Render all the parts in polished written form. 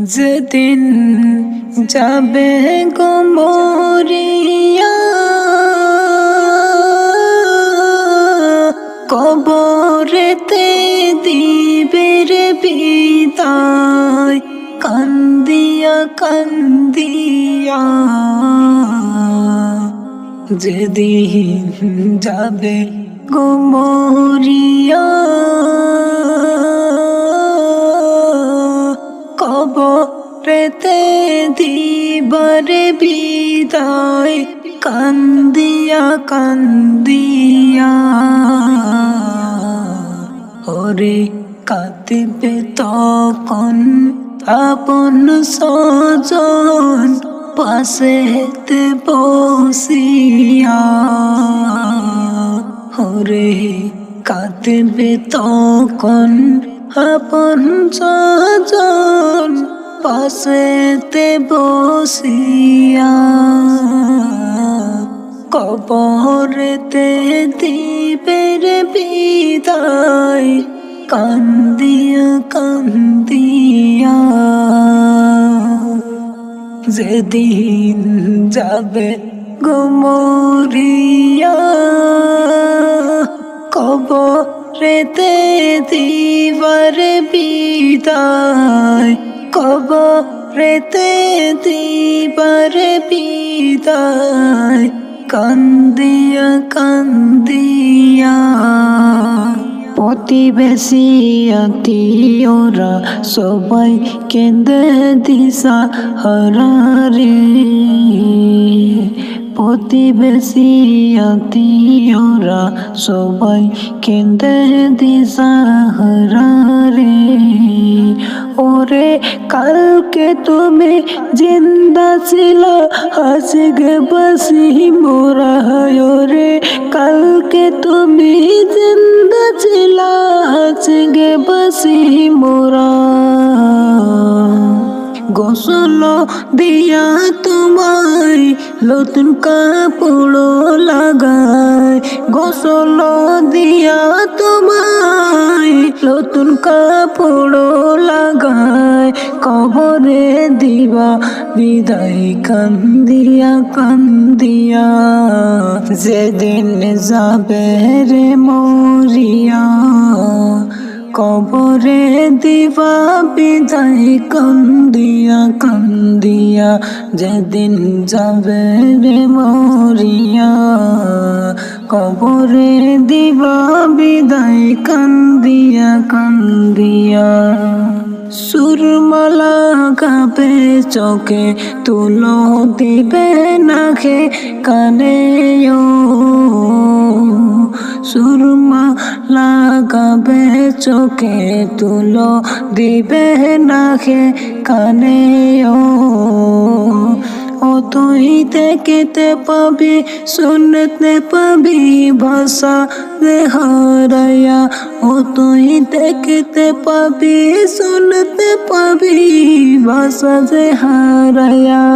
যেদিন যাবে গো মরিয়া, কবরেতে দিবে রে বিদায়, কান্দিয়া কান্দিয়া। যেদিন যাবে গো মরিয়া, কবরেতে দিবারে বিদায়, কান্দিয়া কান্দিয়া। ওরে কাঁদিবে তখন আপন স্বজন, পাশেতে বসিয়া। ওরে কাঁদিবে তখন আপন স্বজন, পাশেতে বসিয়া। কবরেতে দিবে রে বিদায়, কান্দিয়া কান্দিয়া। যেদিন যাবে গো মরিয়া, কবরেতে দিবারে বিদায়, কবরেতে দিবারে বিদায়, কান্দিয়া কান্দিয়া। প্রতিবেশী আত্মীয়রা সবাই কেঁদে দিশা হারারে। প্রতিবেশী আত্মীয়রা সবাই কেঁদে দিশা হারারে। ওরে কালকে তুমি জিন্দা ছিল, আজকে বাসি মোরা। ওরে কালকে তুমি জিন্দা ছিল, আজকে বাসি মোরা। গোসল দিয়া তোমায় নতুন কাপড় লাগায়, গোসল দিয়া তোমায় নতুন কাপড় লাগায়, কবরে দিবা বিদায়, কান্দিয়া কান্দিয়া। যেদিন যাবে রে মরিয়া, কবরে দিবা বিদায়, কান্দিয়া কান্দিয়া। যেদিন যাবে রে মরিয়া, কবরে দিবা বিদায়, কান্দিয়া কান্দিয়া। সুরমালা কাপে চোখে, তুলো দিবে নাকে কানে। সুরমা লাগাবে চোখে, তুলো দিবে নাকে কানে। ও তুই দেখতে পাবি, শুনতে পাবি ভাষা রে হারায়া। ও তুই দেখতে পাবি, শুনতে পাবি ভাষা যে হারায়া।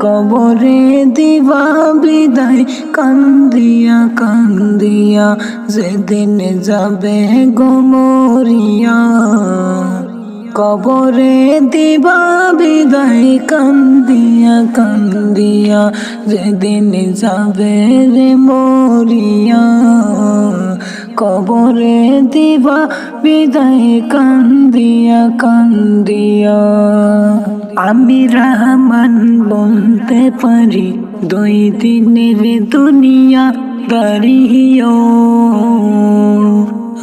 কবরে দিবা বিদায়, কান্দিয়া কান্দিয়া। যেদিন যাবে গো মরিয়া, কবরে দিবা বিদায়, কান্দিয়া কান্দিয়া। যেদিন যাবে রে মরিয়া, কবরে দিবা বিদায়, কান্দিয়া কান্দিয়া। আমি রহমান বলতে পারি, 2 দিনের দুনিয়া দাঁড়িয়েও।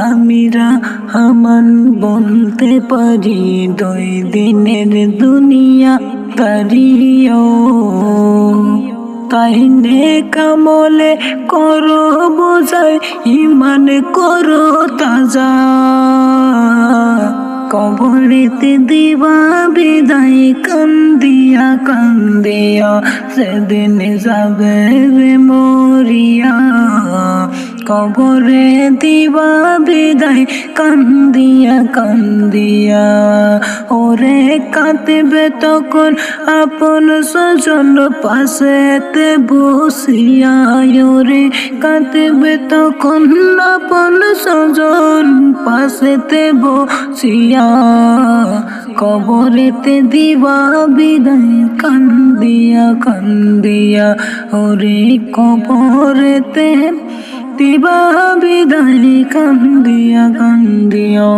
আমি রহমান বলতে পারি, 2 দিনের দুনিয়া দাঁড়িয়েও। তাই নেক আমলে করো বোঝাই, ইমান করো তাজা। কবরেতে দিবা বিদায়, কান্দিয়া কান্দিয়া। সেদিন যাবে রে মরিয়া, কবরে দিবা বিদায় কান্দিয়া কান্দিয়া। ওরে কাঁদবে তখন আপন স্বজন পাশেতে বসিয়া। ওরে কাঁদবে তখন আপন স্বজন পাশেতে বসিয়া। কবরেতে দিবা বিদায় কান্দিয়া কান্দিয়া। ওরে কবরেতে দিবা বিদায় কান্দিয়া কান্দিয়া।